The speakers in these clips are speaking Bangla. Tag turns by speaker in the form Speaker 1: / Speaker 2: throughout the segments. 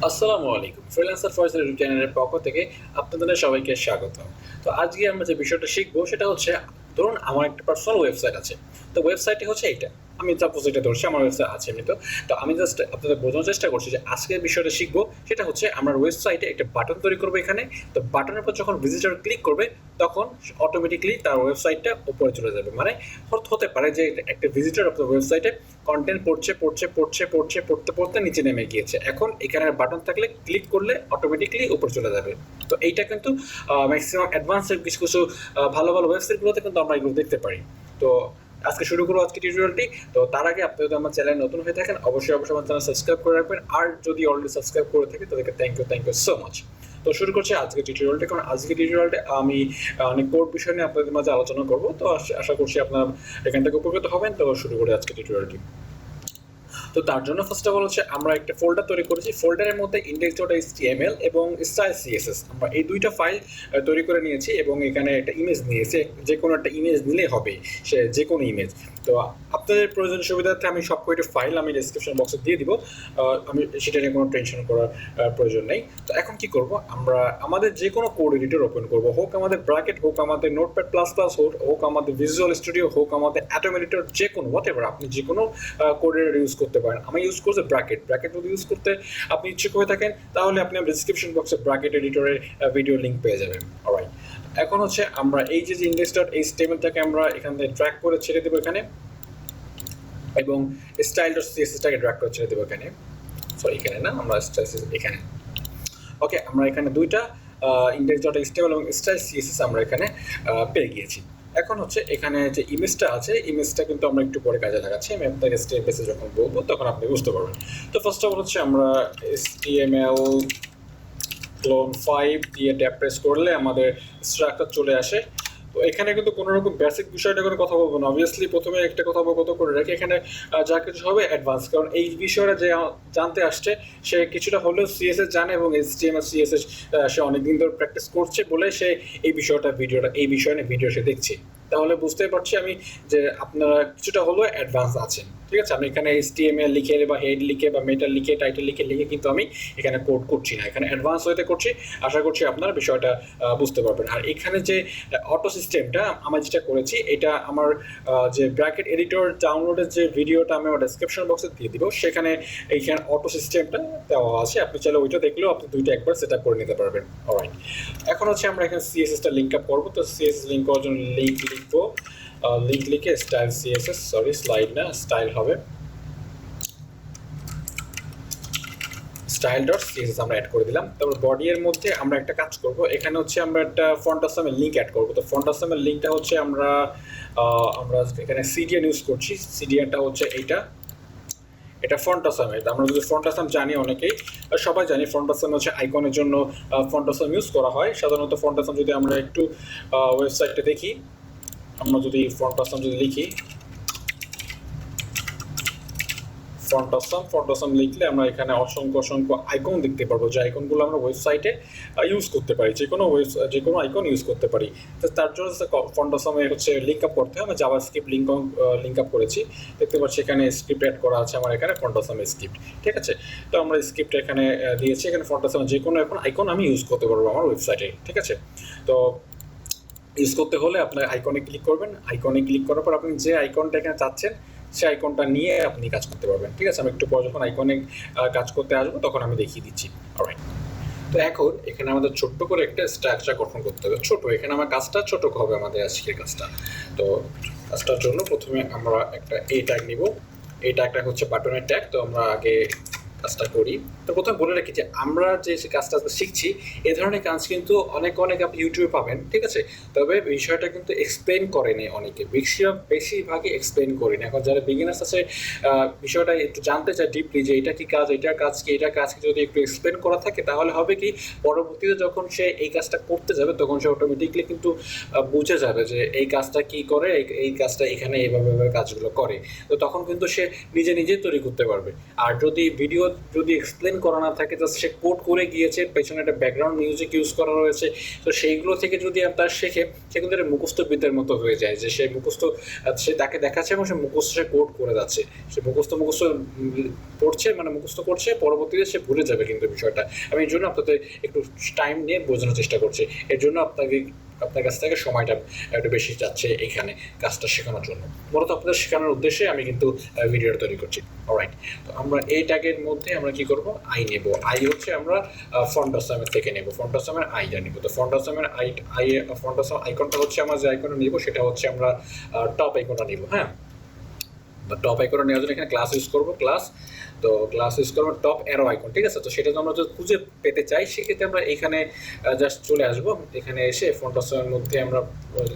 Speaker 1: আসসালামু আলাইকুম। ফ্রিল্যান্সার ফয়সাল ইউটিউব চ্যানেলের পক্ষ থেকে আপনাদের সবাইকে স্বাগতম। তো আজকে আমরা যে বিষয়টা শিখবো সেটা হচ্ছে, ধরুন আমার একটা পার্সোনাল ওয়েবসাইট আছে। তো ওয়েবসাইটটি হচ্ছে এইটা। আমি সাপোজ এটা ধরছি, আমার ওয়েবসাইট আছে এমনি তো। তো আমি জাস্ট আপনাদের বোঝানোর চেষ্টা করছি যে আজকের বিষয়টা শিখবো সেটা হচ্ছে আমরা ওয়েবসাইটে একটা বাটন তৈরি করবো এখানে। তো বাটনের উপর যখন ভিজিটর ক্লিক করবে তখন অটোমেটিকলি তার ওয়েবসাইটটা উপরে চলে যাবে। মানে হতে পারে যে একটা ভিজিটর আপনার ওয়েবসাইটে কন্টেন্ট পড়তে পড়তে নিচে নেমে গিয়েছে। এখন এখানে বাটন থাকলে ক্লিক করলে অটোমেটিকলি উপরে চলে যাবে। তো এইটা কিন্তু ম্যাক্সিমাম অ্যাডভান্সের কিছু কিছু ভালো ভালো ওয়েবসাইটগুলোতে কিন্তু আমরা এগুলো দেখতে পারি। তো আজকে শুরু করবো আজকে টিউটোরিয়ালটি। তো তার আগে আপনি যদি আমার চ্যানেল নতুন হয়ে থাকেন অবশ্যই আমার চ্যানেল সাবস্ক্রাইব করে রাখবেন, আর যদি অলরেডি সাবস্ক্রাইব করে থাকে তাদেরকে থ্যাংক ইউ সো মাচ। তো শুরু করছি আজকে টিউটোরিয়ালটা, কারণ আজকে টিউটোরিয়ালটা আমি অনেক কোড বিষয় নিয়ে আপনাদের মাঝে আলোচনা করবো। তো আশা করছি আপনারা এখান থেকে উপকৃত হবেন। তো শুরু করি আজকে টিউটোরিয়ালটি। তো তার জন্য ফার্স্ট অফ অল হচ্ছে আমরা একটা ফোল্ডার তৈরি করেছি। ফোল্ডারের মধ্যে index.html এবং স্টাইল css আমরা এই দুইটা ফাইল তৈরি করে নিয়েছি, এবং এখানে একটা ইমেজ নিয়েছি। যে কোনো একটা ইমেজ নিলে হবে, সে যে কোনো ইমেজ। তো আপনাদের প্রয়োজন সুবিধার্থে আমি সব কয়টা ফাইল আমি ডেসক্রিপশন বক্সে দিয়ে দিব, আমি সেটা নিয়ে কোনো টেনশন করার প্রয়োজন নেই। তো এখন কি করব, আমরা আমাদের যে কোনো কোড এডিটর ওপেন করব, হোক আমাদের ব্র্যাকেট, হোক আমাদের নোটপ্যাড প্লাস প্লাস, হোক আমাদের ভিজুয়াল স্টুডিও, হোক আমাদের অ্যাটম এডিটর, যে কোনো হোয়াটএভার আপনি যে কোনো কোড এডিটর ইউজ করতে পারেন। আমি ইউজ করছি ব্র্যাকেট। ব্র্যাকেট যদি ইউজ করতে আপনি ইচ্ছুক হয়ে থাকেন তাহলে আপনি ডেসক্রিপশন বক্সে ব্র্যাকেট এডিটরের ভিডিও লিঙ্ক পেয়ে যাবেন। অলরাইট, এখন হচ্ছে আমরা এই যে index.html-টাকে আমরা এখান থেকে ড্র্যাগ করে ছেড়ে দেবো এখানে, এবং style.css-টাকে ড্র্যাগ করে ছেড়ে দেবো এখানে। সরি, এখানে না, আমরা এখানে। ওকে, আমরা এখানে দুইটা index.html এবং style css আমরা এখানে পেয়ে গিয়েছি। এখন হচ্ছে এখানে যে ইমেজটা আছে, ইমেজটা কিন্তু আমরা একটু পরে কাজে লাগাচ্ছি। আমি আপনাকে স্টেপ বেসে যখন বলবো তখন আপনি বুঝতে পারবেন। তো ফার্স্ট অফ অল হচ্ছে আমরা html clone 5 দিয়ে ট্যাব প্রেস করলে আমাদের স্ট্রাকচার চলে আসে। তো এখানে কিন্তু কোনো রকম বেসিক বিষয়টা কোনো কথা বলবো না। অবভিয়াসলি প্রথমে একটা কথা অবগত করে রাখি, এখানে যা কিছু হবে অ্যাডভান্স, কারণ এই বিষয়টা যে জানতে আসছে সে কিছুটা হলেও সিএসএস জানে, এবং HTML CSS সে অনেকদিন ধরে প্র্যাকটিস করছে বলে সে এই বিষয় নিয়ে ভিডিও সে দেখছে। তাহলে বুঝতেই পারছি আমি যে আপনারা কিছুটা হলেও অ্যাডভান্স আছেন। ঠিক আছে, আমি এখানে HTML লিখে বা হেড লিখে বা মেটাল লিখে টাইটেল লিখে কিন্তু আমি এখানে কোড করছি না, এখানে অ্যাডভান্স ওয়েতে করছি। আশা করছি আপনারা বিষয়টা বুঝতে পারবেন। আর এখানে যে অটো সিস্টেমটা আমরা যেটা করেছি, এটা আমার যে ব্র্যাকেট এডিটর ডাউনলোডের যে ভিডিওটা আমি আমার ডেসক্রিপশন বক্সে দিয়ে দিব, সেখানে এইখানে অটো সিস্টেমটা দেওয়া আছে। আপনি চাইলে ওইটা দেখলেও আপনি দুইটা একবার সেট আপ করে নিতে পারবেন। অলরাইট, এখন হচ্ছে আমরা এখানে CSS-টা লিঙ্ক আপ করবো। তো CSS লিঙ্ক করার জন্য লিঙ্ক লিখবো, লিঙ্ক লিখে স্টাইল CSS, সরি স্লাইড না, স্টাইল হবে, style.css আমরা অ্যাড করে দিলাম। তারপর বডি এর মধ্যে আমরা একটা কাজ করব, এখানে হচ্ছে আমরা একটা ফন্ট আসামের লিঙ্ক অ্যাড করব। তো ফন্ট আসামের লিঙ্কটা হচ্ছে আমরা এখানে সিডিএন ইউজ করছি। সিডিএনটা হচ্ছে এটা ফন্ট আসাম। আমরা যদি ফন্ট আসাম জানি, অনেকেই সবাই জানি ফন্ট আসাম হচ্ছে আইকনের জন্য ফন্ট আসাম ইউজ করা হয় সাধারণত। ফন্ট আসাম যদি আমরা একটু ওয়েবসাইটে দেখি, আমরা যদি ফন্ট আসাম যদি লিখি, ফন্ট আসাম লিখলে আমরা এখানে অসংখ্য আইকন দেখতে পারবো, যে আইকনগুলো আমরা ওয়েবসাইটে ইউজ করতে পারি, যে কোনো আইকন ইউজ করতে পারি। তো তার জন্য ফন্ট আসামে হচ্ছে লিঙ্ক আপ করতে হয়। আমরা জাভাস্ক্রিপ্ট লিঙ্ক আপ করেছি, দেখতে পাচ্ছি এখানে স্ক্রিপ্ট অ্যাড করা আছে আমার এখানে, ফন্ট আসামের স্ক্রিপ্ট। ঠিক আছে, তো আমরা স্ক্রিপ্ট এখানে দিয়েছি। এখানে ফন্ট আসামে যে কোনো এখন আইকন আমি ইউজ করতে পারবো আমার ওয়েবসাইটে। ঠিক আছে, তো ইউজ করতে হলে আপনার আইকনে ক্লিক করবেন। আইকনে ক্লিক করার পর আপনি যে আইকনটা এখানে চাচ্ছেন সেই আইকনটা নিয়ে আপনি কাজ করতে পারবেন। ঠিক আছে, আমি একটু পর যখন আইকনে কাজ করতে আসবো তখন আমি দেখিয়ে দিচ্ছি। অলরাইট, তো এখন এখানে আমাদের ছোট্ট করে একটা স্ট্রাকচার গঠন করতে হবে। এখানে আমার কাজটা ছোট হবে, আমাদের আজকের কাজটা। তো কাজটার জন্য প্রথমে আমরা একটা ট্যাগ নিব। এই ট্যাগটা হচ্ছে বাটনের ট্যাগ। তো আমরা আগে কাজটা করি। তো প্রথমে বলে রাখি যে আমরা যে কাজটা শিখছি, এ ধরনের কাজ কিন্তু অনেক আপনি ইউটিউবে পাবেন। ঠিক আছে, তবে বিষয়টা কিন্তু এক্সপ্লেন করেনি অনেকে, বেশিরভাগই এক্সপ্লেন করেনি। এখন যারা বিগিনার্স আছে বিষয়টা একটু জানতে চায় ডিপলি যে এটা কি কাজ, এটার কাজ কি, যদি একটু এক্সপ্লেন করা থাকে তাহলে হবে কি, পরবর্তীতে যখন সে এই কাজটা করতে যাবে তখন সে অটোমেটিকলি কিন্তু বুঝে যাবে যে এই কাজটা কি করে, এই কাজটা এখানে এইভাবে কাজগুলো করে। তো তখন কিন্তু সে নিজে তৈরি করতে পারবে। আর যদি ভিডিও যদি এক্সপ্লেন করা না থাকে, জাস্ট সে কোড করে গিয়েছে, পেছনে একটা ব্যাকগ্রাউন্ড মিউজিক ইউজ করা রয়েছে, তো সেইগুলো থেকে যদি তার শেখে, সে কিন্তু একটা মুখস্থ বিদ্যার মতো হয়ে যায়, যে সে মুখস্থ, সে তাকে দেখাচ্ছে এবং সে মুখস্থ সে কোড করে যাচ্ছে, সে মুখস্থ পড়ছে, মানে মুখস্থ করছে, পরবর্তীতে সে ভুলে যাবে কিন্তু বিষয়টা। আমি এই জন্য আপনাদের একটু টাইম নিয়ে বোঝানোর চেষ্টা করছি, এর জন্য আপনার কাছ থেকে সময়টা একটু বেশি যাচ্ছে এখানে কাজটা শেখানোর জন্য। মূলত আপনাদের শেখানোর উদ্দেশ্যে আমি কিন্তু ভিডিওটা তৈরি করছি। অলরাইট, তো আমরা এই ট্যাগের মধ্যে আমরা কি করব, আই নেব। আই হচ্ছে আমরা ফন্ট অসামের থেকে নেব, ফন্ট অসামের আইটা নেব। তো ফন্ট অসামের ফন্ট অসাম আইকনটা হচ্ছে আমরা যে আইকনটা নিব সেটা হচ্ছে আমরা টপ আইকনটা নিব। হ্যাঁ, টপ আইকন নেওয়ার জন্য এখানে ক্লাস ইউজ করবো, ক্লাস ইউজ করবো টপ অ্যারো আইকন, ঠিক আছে। তো সেটা যদি আমরা যদি খুঁজে পেতে চাই, সেক্ষেত্রে আমরা এখানে জাস্ট চলে আসবো, এখানে এসে ফন্ট অসামের মধ্যে আমরা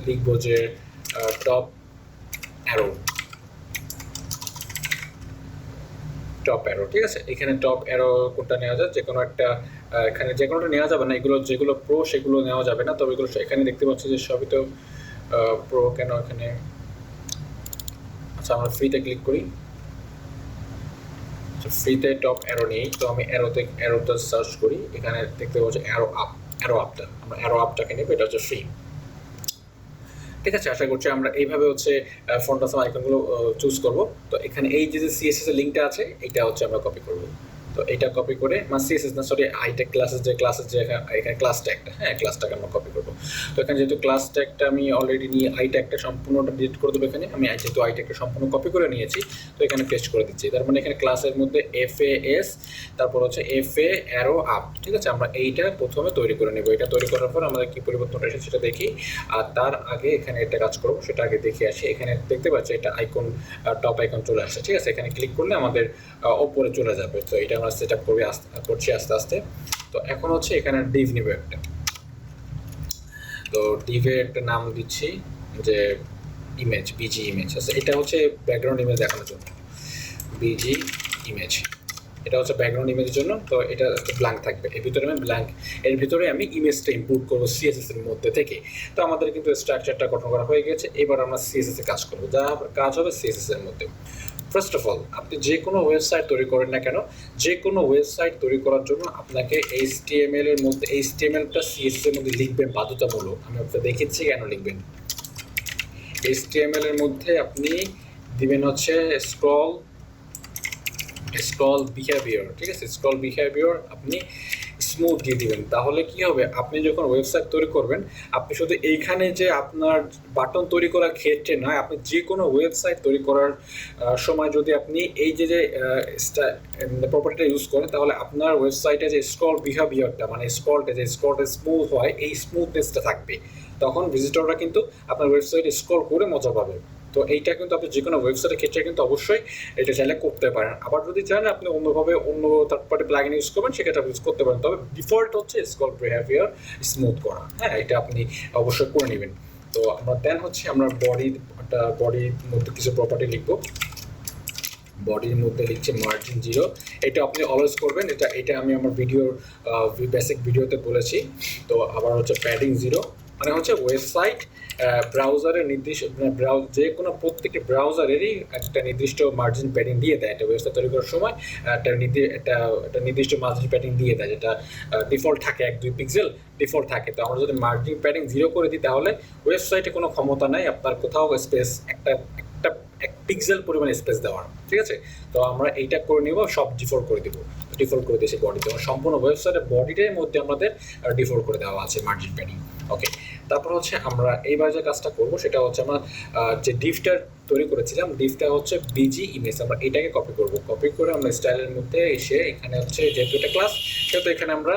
Speaker 1: লিখবো যে টপ অ্যারো, ঠিক আছে। এখানে টপ অ্যারো কোনটা নেওয়া যায়, যে কোনো একটা, এখানে যে কোনোটা নেওয়া যাবে না, এগুলো যেগুলো প্রো সেগুলো নেওয়া যাবে না, তবে এগুলো এখানে দেখতে পাচ্ছি যে সবই তো প্রো। কেন এখানে, আচ্ছা আমরা ফ্রিতে ক্লিক করি, ফ্রিতে টপ অ্যারো নেই, তো আমি অ্যারোটা সার্চ করি, এখানে দেখতে পাচ্ছি অ্যারো আপটা, আমরা অ্যারো আপটাকে নেব, এটা হচ্ছে ফ্রি, ঠিক আছে। আশা করছি আমরা এইভাবে হচ্ছে ফন্ট অসাম আইকনগুলো চুজ করব। তো এখানে এই যে সিএসএস এর লিঙ্কটা আছে, এটা হচ্ছে আমরা কপি করব। তো এটা কপি করে, সিএসএস না সরি, আইটেক ক্লাসের যে এখানে ক্লাস ট্যাগটা, হ্যাঁ ক্লাস ট্যাগ আমরা কপি করব। তো এখানে যেহেতু ক্লাস ট্যাগটা আমি অলরেডি নিয়ে আই ট্যাগটা সম্পূর্ণটা ডিলিট করে দেবো, এখানে আমি যেহেতু আই ট্যাগটা সম্পূর্ণ কপি করে নিয়েছি, তো এখানে পেস্ট করে দিচ্ছি। তার মানে এখানে ক্লাসের মধ্যে FAS, তারপর হচ্ছে FA অ্যারো আপ, ঠিক আছে। আমরা এইটা প্রথমে তৈরি করে নেব, এটা তৈরি করার পর আমাদের কি পরিবর্তনটা এসেছে সেটা দেখি, আর তার আগে এখানে একটা কাজ করবো, সেটা আগে দেখে আসি। এখানে দেখতে পাচ্ছি এটা আইকন, টপ আইকন চলে আসছে, ঠিক আছে। এখানে ক্লিক করলে আমাদের ওপরে চলে যাবে। তো এটা আমরা সেট আপ করছি আস্তে আস্তে। তো এখন হচ্ছে এখানে ডিভ নিব একটা, তো ডিভে একটা নাম দিচ্ছি যে ইমেজ, বিজি ইমেজ। আচ্ছা, এটা হচ্ছে ব্যাকগ্রাউন্ড ইমেজ দেখানোর জন্য, বিজি ইমেজ, এটা হচ্ছে ব্যাকগ্রাউন্ড ইমেজের জন্য। তো এটা ব্ল্যাঙ্ক থাকবে, এর ভিতরে আমি ইমেজটা ইম্পোর্ট করবো সিএসএস এর মধ্যে থেকে। তো আমাদের কিন্তু স্ট্রাকচারটা গঠন করা হয়ে গেছে, এবার আমরা সিএসএস এ কাজ করবো, যা কাজ হবে সিএসএস এর মধ্যে। ফার্স্ট অফ অল, আপনি যে কোনো ওয়েবসাইট তৈরি করেন না কেন, যে কোনো ওয়েবসাইট তৈরি করার জন্য আপনাকে HTML এর মধ্যে, HTML-টা CSS এর মধ্যে লিখবেন বাধ্যতামূলক। আমি আপনাকে দেখিয়েছি কেন লিখবেন। HTML এর মধ্যে আপনি দিবেন হচ্ছে স্ক্রল বিহেভিয়ার, ঠিক আছে। স্ক্রল বিহেভিয়ার আপনি স্মুথ দিয়ে দিবেন, তাহলে কি হবে, আপনি যখন ওয়েবসাইট তৈরি করবেন, আপনি শুধু এইখানে যে আপনার বাটন তৈরি করার ক্ষেত্রে নয়, আপনি যে কোনো ওয়েবসাইট তৈরি করার সময় যদি আপনি এই যে প্রপার্টিটা ইউজ করেন, তাহলে আপনার ওয়েবসাইটে যে স্ক্রল বিহেভিয়ারটা, মানে স্ক্রলটা স্মুথ হয়, এই স্মুথনেসটা থাকবে। তখন ভিজিটররা কিন্তু আপনার ওয়েবসাইটে স্ক্রল করে মজা পাবে। তো এইটা কিন্তু আপনি যে কোনো ওয়েবসাইটের ক্ষেত্রে কিন্তু অবশ্যই এটা চাইলে করতে পারেন। আবার যদি চান আপনি অন্যভাবে অন্য থার্ড পার্টি প্লাগইন ইউজ করবেন, সেক্ষেত্রে আপনি ইউজ করতে পারেন। তবে ডিফল্ট হচ্ছে স্ক্রল বিহেভিয়ার স্মুথ করা, হ্যাঁ এটা আপনি অবশ্যই করে নেবেন। তো আমরা দেন হচ্ছে আমরা বডির মধ্যে কিছু প্রপার্টি লিখবো। বডির মধ্যে লিখছে মার্জিন 0, এটা আপনি অলওয়েজ করবেন, এটা আমি আমার বেসিক ভিডিওতে বলেছি। তো আবার হচ্ছে প্যাডিং 0, মানে হচ্ছে ওয়েবসাইট ব্রাউজারের নির্দিষ্ট, যে কোনো প্রত্যেকটি ব্রাউজারেরই একটা নির্দিষ্ট মার্জিন প্যাডিং দিয়ে দেয়। একটা ওয়েবসাইট তৈরি করার সময় একটা নির্দিষ্ট মার্জিন প্যাডিং দিয়ে দেয়, যেটা ডিফল্ট থাকে 1-2 পিক্সেল ডিফল্ট থাকে। তো আমরা যদি মার্জিন প্যাডিং 0 করে দিই, তাহলে ওয়েবসাইটে কোনো ক্ষমতা নাই আপনার কোথাও স্পেস একটা 1 পিক্সেল পরিমাণে স্পেস দেওয়ার, ঠিক আছে। তো আমরা এইটা করে নিব, সব ডিফল্ট করে দিব, ডিফল্ট করে দিয়েছি বডিতে, সম্পূর্ণ ওয়েবসাইটের বডিটার মধ্যে আমাদের ডিফল্ট করে দেওয়া আছে মার্জিন প্যাডিং। ওকে, তারপর হচ্ছে আমরা এইবার যে কাজটা করব সেটা হচ্ছে আমরা যে ডিভটা তৈরি করেছিলাম, ডিভটা হচ্ছে বিজি ইমেজ, আমরা এটাকে কপি করব। কপি করে আমরা স্টাইলের মধ্যে এসে এখানে হচ্ছে যেহেতু এটা ক্লাস, সেহেতু এখানে আমরা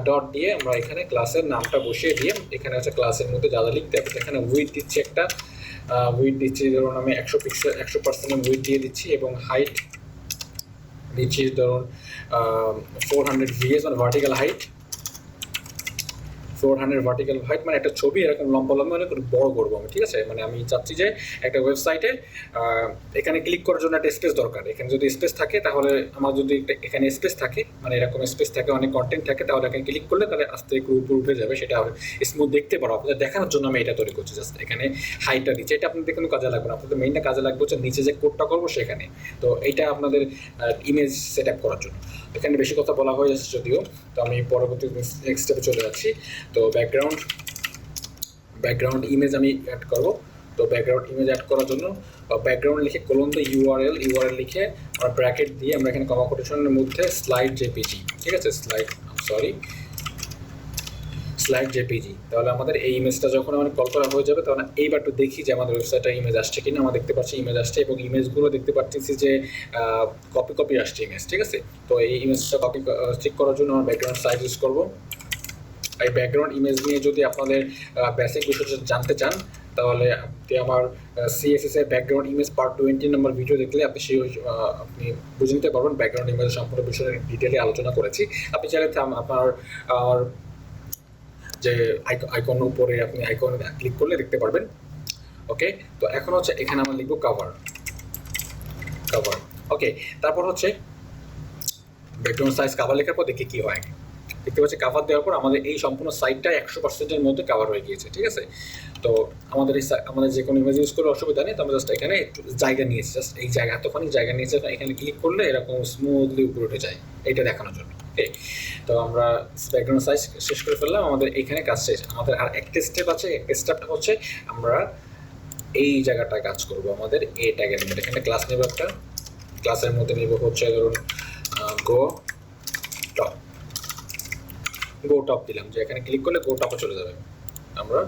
Speaker 1: ডট দিয়ে আমরা এখানে ক্লাসের নামটা বসিয়ে দিয়ে এখানে হচ্ছে ক্লাসের মধ্যে যা যা লিখতে হবে, এখানে উইথ দিচ্ছি, একটা উইথ দিচ্ছি, ধরুন আমি 100% উইথ দিয়ে দিচ্ছি, এবং হাইট দিচ্ছি ধরুন 400 VS, মানে ভার্টিক্যাল হাইট 400 ভার্টিক্যাল হাইট, মানে একটা ছবি এরকম লম্বা লম্বা অনেক বড় করবো আমি, ঠিক আছে? মানে আমি চাচ্ছি যে একটা ওয়েবসাইটে এখানে ক্লিক করার জন্য একটা স্পেস দরকার। এখানে যদি স্পেস থাকে তাহলে আমার যদি এখানে স্পেস থাকে, মানে এরকম স্পেস থাকে, অনেক কন্টেন্ট থাকে, তাহলে এখানে ক্লিক করলে তাহলে আস্তে একটু উপরে উঠে যাবে, সেটা স্মুথ দেখতে পারো। আপনাদের দেখানোর জন্য আমি এটা তৈরি করছি, জাস্ট এখানে হাইটটা দিচ্ছি। এটা আপনাদের কোনো কাজে লাগবে না, আপনাদের মেইনটা কাজে লাগবে হচ্ছে নিচে যে কোডটা করবো সেখানে। তো এইটা আপনাদের ইমেজ সেট আপ করার জন্য। এখানে বেশি কথা বলা হয়ে যাচ্ছে যদিও, তো আমি পরবর্তী নেক্সট স্টেপে চলে যাচ্ছি। তো ব্যাকগ্রাউন্ড ইমেজ আমি অ্যাড করবো। তো ব্যাকগ্রাউন্ড ইমেজ অ্যাড করার জন্য ব্যাকগ্রাউন্ড লিখে কোলন তো ইউআরএল লিখে আমরা ব্র্যাকেট দিয়ে আমরা এখানে কমা কোটেশনের মধ্যে স্লাইড জেপিজি, ঠিক আছে? Slide JPG. তাহলে আমাদের এই ইমেজটা যখন আমাদের কল করা হয়ে যাবে, তখন এইবার একটু দেখি যে আমাদের ওয়েবসাইটে ইমেজ আসছে কিনা। আমরা দেখতে পাচ্ছি ইমেজ আসছে, এবং ইমেজগুলো দেখতে পাচ্ছি যে কপি আসছে ইমেজ, ঠিক আছে? তো এই ইমেজটা কপি ঠিক করার জন্য আমরা ব্যাকগ্রাউন্ড সাইজ ইউজ করবো। এই ব্যাকগ্রাউন্ড ইমেজ নিয়ে যদি আপনাদের বেসিক বিষয়টা জানতে চান, তাহলে আপনি আমার CSS এর ব্যাকগ্রাউন্ড ইমেজ পার্ট 20 নম্বর ভিডিও দেখলে আপনি আপনি বুঝে নিতে পারবেন। ব্যাকগ্রাউন্ড ইমেজের সম্পূর্ণ বিষয়ে ডিটেইলে আলোচনা করেছি। আপনি চাইলে আপনার যে আইকন উপরে আপনি আইকন ক্লিক করলে দেখতে পারবেন। ওকে, তো এখন হচ্ছে এখানে আমরা লিখবো কাভার। ওকে, তারপর হচ্ছে ব্যাকগ্রাউন্ড সাইজ কাভার লেখার পর দেখি কি হয়। দেখতে পাচ্ছি কাভার দেওয়ার পর আমাদের এই সম্পূর্ণ সাইটটা 100%-এর মধ্যে কাভার হয়ে গিয়েছে, ঠিক আছে? তো আমাদের যে কোনো ইমেজ ইউজ করে অসুবিধা নেই। তো আমরা জাস্ট এখানে একটু জায়গা নিয়েছি, জাস্ট এই জায়গা এতখানি জায়গা নিয়েছি, এখানে ক্লিক করলে এরকম স্মুথলি উপরে উঠে যায়, এটা দেখানোর জন্য। ওকে, তো আমরা ব্যাকগ্রাউন্ড সাইজ শেষ করে ফেললাম, আমাদের এইখানে কাজ শেষ। আমাদের আর একটা স্টেপ আছে, একটা স্টেপটা হচ্ছে আমরা এই জায়গাটায় কাজ করব। আমাদের এই ট্যাগের মধ্যে এখানে ক্লাস নেব, একটা ক্লাসের মধ্যে নেব হচ্ছে ধরুন গো টপ দিলাম, যে এখানে ক্লিক করলে গো টপে চলে যাবে। আমরা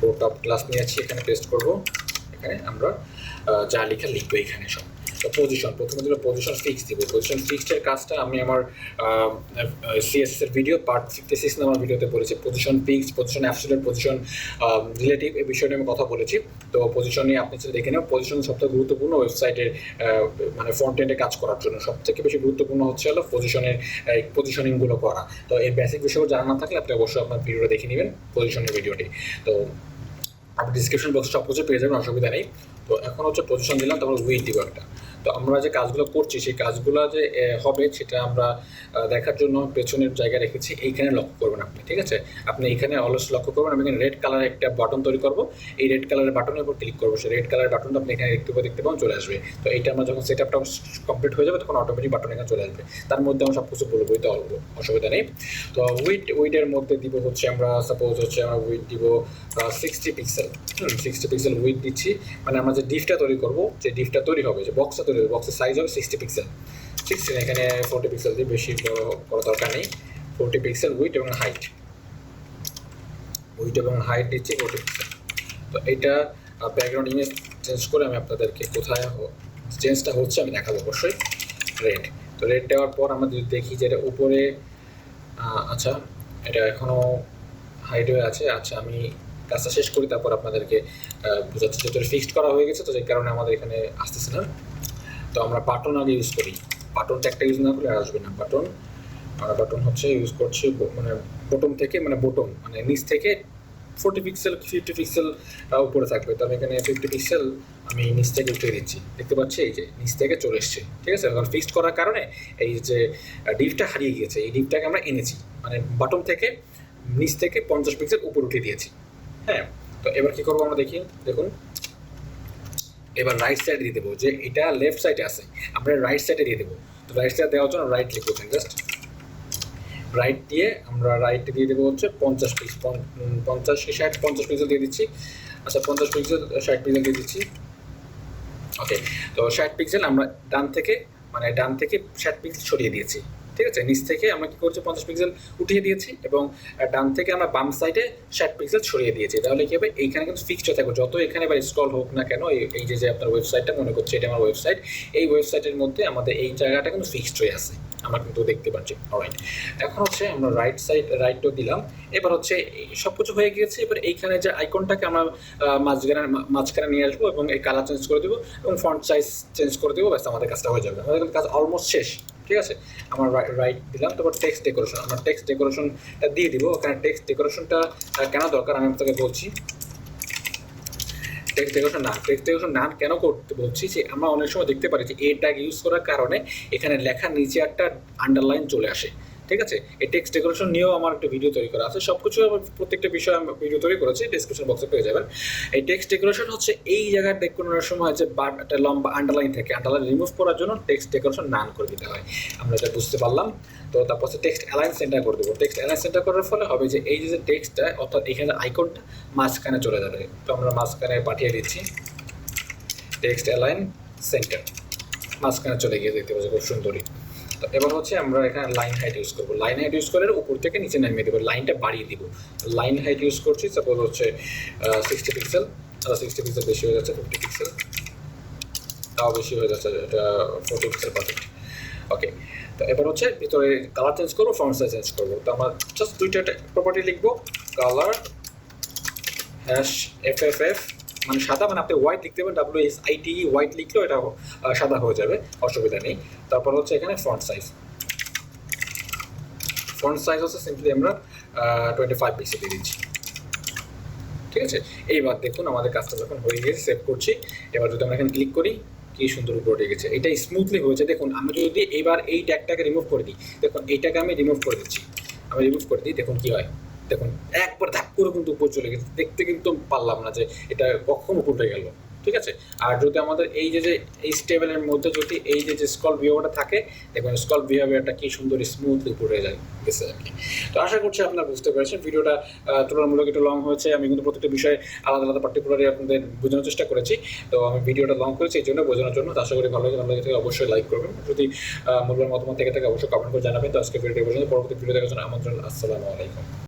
Speaker 1: গো টপ ক্লাস নিয়েছি, এখানে পেস্ট করব। এখানে আমরা যা লেখা লিখবো এখানে সব। তো পজিশন, প্রথমে দিলে পজিশন ফিক্স দিব। পজিশন ফিক্সডের কাজটা আমি আমার CSS এর ভিডিও পার্ট 56 নাম্বার ভিডিওতে বলেছি। Position fixed, position absolute, position relative, এই বিষয় নিয়ে আমি কথা বলেছি। তো পজিশন নিয়ে আপনি যদি দেখে নেন, পজিশন সবথেকে গুরুত্বপূর্ণ ওয়েবসাইটের মানে ফ্রন্ট এন্ডে কাজ করার জন্য। সবথেকে বেশি গুরুত্বপূর্ণ হচ্ছে হলো পজিশনিংগুলো করা। তো এই বেসিক বিষয়গুলো জানা না থাকলে আপনি অবশ্যই আপনার ভিডিওটা দেখে নেবেন, পজিশনের ভিডিওটি। তো আপনি ডিসক্রিপশন বক্সে সব কিছু পেয়ে যাবেন, অসুবিধা নেই। তো এখন হচ্ছে পজিশন দিলাম, তারপর উইথ দিব একটা। তো আমরা যে কাজগুলো করছি সেই কাজগুলো যে হবে সেটা আমরা দেখার জন্য পেছনের জায়গায় রেখেছি, এইখানে লক্ষ্য করবেন আপনি, ঠিক আছে? আপনি এখানে অলস লক্ষ্য করবেন। আমি এখানে রেড কালার একটা বাটন তৈরি করবো, এই রেড কালারের বাটনের উপর ক্লিক করবো। সেই রেড কালারের বাটনটা আপনি এখানে দেখতে পাবেন চলে আসবে। তো এইটা আমরা যখন সেট আপটা কমপ্লিট হয়ে যাবে তখন অটোমেটিক বাটন এখানে চলে আসবে। তার মধ্যে আমরা সব কিছু বলবো, তো অসুবিধা নেই। তো উইডের মধ্যে দিব হচ্ছে আমরা সাপোজ হচ্ছে আমরা উইড দিব 60 পিক্সেল। 60 পিক্সেল উইড দিচ্ছি, মানে আমরা যে ডিফটা তৈরি করবো, যে ডিফটা তৈরি হবে, যে বক্সটা তৈরি হবে, বক্সের সাইজ হবে 60 পিক্সেল। 60, এখানে 40 পিক্সেল দিয়ে, বেশি করা দরকার নেই। 40 পিক্সেল উইড এবং হাইট দিচ্ছি 40 পিক্সেল। তো এইটা ব্যাকগ্রাউন্ড ইমেজ চেঞ্জ করে আমি আপনাদেরকে কোথায় চেঞ্জটা হচ্ছে আমি দেখাবো অবশ্যই। রেড, তো রেড দেওয়ার পর আমরা যদি দেখি যে এটা উপরে, আচ্ছা এটা এখনও হাইট হয়ে আছে। আচ্ছা আমি কাজটা শেষ করি, তারপর আপনাদেরকে বোঝাচ্ছি। যেহেতু ফিক্সড করা হয়ে গেছে, তো যে কারণে আমাদের এখানে আসতেছে না। তো আমরা বাটন আগে ইউজ করি, বাটন ট্যাগটা ইউজ না করলে আসবে না। বাটন হচ্ছে ইউজ করছি মানে বটম থেকে, মানে বটম মানে নিচ থেকে 40 পিক্সেল 50 পিক্সেল উপরে থাকবে। তো আমি এখানে 50 পিক্সেল আমি নিচ থেকে উঠিয়ে দিচ্ছি, দেখতে পাচ্ছি এই যে নিচ থেকে চলে এসছে, ঠিক আছে? কারণ ফিক্সড করার কারণে এই যে ডিপটা হারিয়ে গিয়েছে, এই ডিপটাকে আমরা এনেছি, মানে বাটন থেকে নিচ থেকে 50 পিক্সেল উপরে উঠিয়ে দিয়েছি। হ্যাঁ, তো এবার কি করবো আমরা দেখুন। এবার রাইট সাইডে দিয়ে দেবো, যে এটা লেফট সাইডে আছে, আমরা রাইট সাইডে দিয়ে দেবো। তো রাইট সাইডে দেওয়ার জন্য রাইট লিখবো, জাস্ট রাইট দিয়ে আমরা রাইটে দিয়ে দেবো হচ্ছে 50 পিক্সেল, 50 কি 60, 50 পিক্সেল দিয়ে দিচ্ছি। আচ্ছা 50 পিক্সেল 60 পিক্সেল দিয়ে দিচ্ছি। ওকে, তো 60 পিক্সেল আমরা ডান থেকে 60 পিক্সেল সরিয়ে দিয়েছি, ঠিক আছে? নিচ থেকে আমরা কি করছি, 50 পিক্সেল উঠিয়ে দিয়েছি, এবং ডান থেকে আমরা বাম সাইডে 60 পিক্সেল সরিয়ে দিয়েছি। তাহলে কি হবে, এইখানে কিন্তু ফিক্সড হয়ে থাকবে, যত এখানে এবার স্ক্রল হোক না কেন, এই যে আপনার ওয়েবসাইটটা মনে করছে এটা আমার ওয়েবসাইট, এই ওয়েবসাইটের মধ্যে আমাদের এই জায়গাটা কিন্তু ফিক্সড হয়ে আছে, আমরা কিন্তু দেখতে পাচ্ছি। অলরাইট, এখন হচ্ছে আমরা রাইটও দিলাম। এবার হচ্ছে সব কিছু হয়ে গিয়েছে। এবার এইখানে যে আইকনটাকে আমরা মাঝখানে নিয়ে আসবো, এবং এই কালার চেঞ্জ করে দেবো, এবং ফন্ট সাইজ চেঞ্জ করে দেবো, ব্যাস আমাদের কাজটা হয়ে যাবে। আমাদের কাজ অলমোস্ট শেষ, ঠিক আছে, আমার রাইট দিলাম। তারপর টেক্সট ডেকোরেশন, আমরা টেক্সট ডেকোরেশনটা দিয়ে দিব। ওখানে টেক্সট ডেকোরেশনটা কেন দরকার আমি আপনাকে বলছি। টেক্সট ডেকোরেশন নাম কেন করতে বলছি যে আমরা অনেক সময় দেখতে পারি যে এ ট্যাগ ইউজ করার কারণে এখানে লেখার নিচে একটা আন্ডারলাইন চলে আসে। ঠিক আছে, এই টেক্সট ডেকোরেশন নিয়েও আমার একটা ভিডিও তৈরি করা আছে, সব কিছু প্রত্যেকটা বিষয়ে আমি ভিডিও তৈরি করেছি, ডিসক্রিপশন বক্সে পেয়ে যাবেন। এই টেক্সট ডেকোরেশন হচ্ছে এই জায়গায় ডেকোরেশনের সময় যে একটা লম্বা আন্ডারলাইন থাকে, আন্ডারলাইন রিমুভ করার জন্য টেক্সট ডেকোরেশন নান করে দিতে হয়। আমরা এটা বুঝতে পারলাম। তো তারপর টেক্সট অ্যালাইন সেন্টার করে দেবো। টেক্সট অ্যালাইন সেন্টার করার ফলে হবে যে এই যে টেক্সটটা অর্থাৎ এখানে আইকনটা মাঝখানে চলে যাবে। তো আমরা মাঝখানে পাঠিয়ে দিচ্ছি টেক্সট অ্যালাইন সেন্টার, মাঝখানে চলে গিয়ে দেখতে পাচ্ছি খুব সুন্দরই। তো এবার হচ্ছে আমরা এখানে লাইন হাইট ইউজ করবো। লাইন হাইট ইউজ করে উপর থেকে নিচে নামিয়ে দেবো, লাইনটা বাড়িয়ে দিব। লাইন হাইট ইউজ করছি, সাপোজ হচ্ছে 60 পিক্সেল, 60 পিক্সেল বেশি হয়ে যাচ্ছে, 50 পিক্সেল তাও বেশি হয়ে যাচ্ছে, এটা 40 পিক্সেল পারফেক্ট। ওকে, তো এবার হচ্ছে ভিতরে কালার চেঞ্জ করবো, ফন্ট সাইজ চেঞ্জ করবো। তো আমরা জাস্ট দুইটা প্রপার্টি লিখবো, কালার #FFF, মানে সাদা, মানে আপনি হোয়াইট লিখতে পারেন, WSITE হোয়াইট লিখলেও এটা সাদা হয়ে যাবে, অসুবিধা নেই। তারপর হচ্ছে এখানে ফন্ট সাইজ হচ্ছে সিম্পলি আমরা 25 পিক্সেল দিয়ে দিচ্ছি। ঠিক আছে, এইবার দেখুন আমাদের কাজটা যখন হয়ে গেছে, সেভ করছি। এবার যদি আমরা এখানে ক্লিক করি, কি সুন্দর উপরে উঠে গেছে, এটা স্মুথলি হয়েছে। দেখুন আমি যদি এবার এই ট্যাগটাকে রিমুভ করে দিই, দেখুন এইটাকে আমি রিমুভ করে দিচ্ছি, আমি রিমুভ করে দিই, দেখুন কি হয়। দেখুন একবার ধাপ করে কিন্তু উপর চলে গেছে, দেখতে কিন্তু পারলাম না যে এটা কখন উপর উঠে গেল। ঠিক আছে, আর যদি আমাদের এই যে এই স্টেবলের মধ্যে যদি এই যে স্ক্রল বিহেভিয়ারটা থাকে, দেখুন স্ক্রল বিহেভিয়ারটা কি সুন্দর স্মুথলি উপরে যায় গেছে আর কি। তো আশা করছি আপনারা বুঝতে পেরেছেন। ভিডিওটা তুলনামূলক একটু লং হয়েছে, আমি কিন্তু প্রত্যেকটা বিষয়ে আলাদা আলাদা পার্টিকুলারলি আপনাদের বোঝানোর চেষ্টা করেছি। তো আমি ভিডিওটা লং করেছি এই জন্য, বোঝানোর জন্য। তো আশা করি ভালো লাগে থেকে অবশ্যই লাইক করবেন, যদি মূল্যবান মতামত থেকে থাকে অবশ্যই কমেন্ট করে জানাবেন। তো আজকে ভিডিওটা পর্যন্ত, পরবর্তী ভিডিও দেখার জন্য আমন্ত্রণ। আসসালামু আলাইকুম।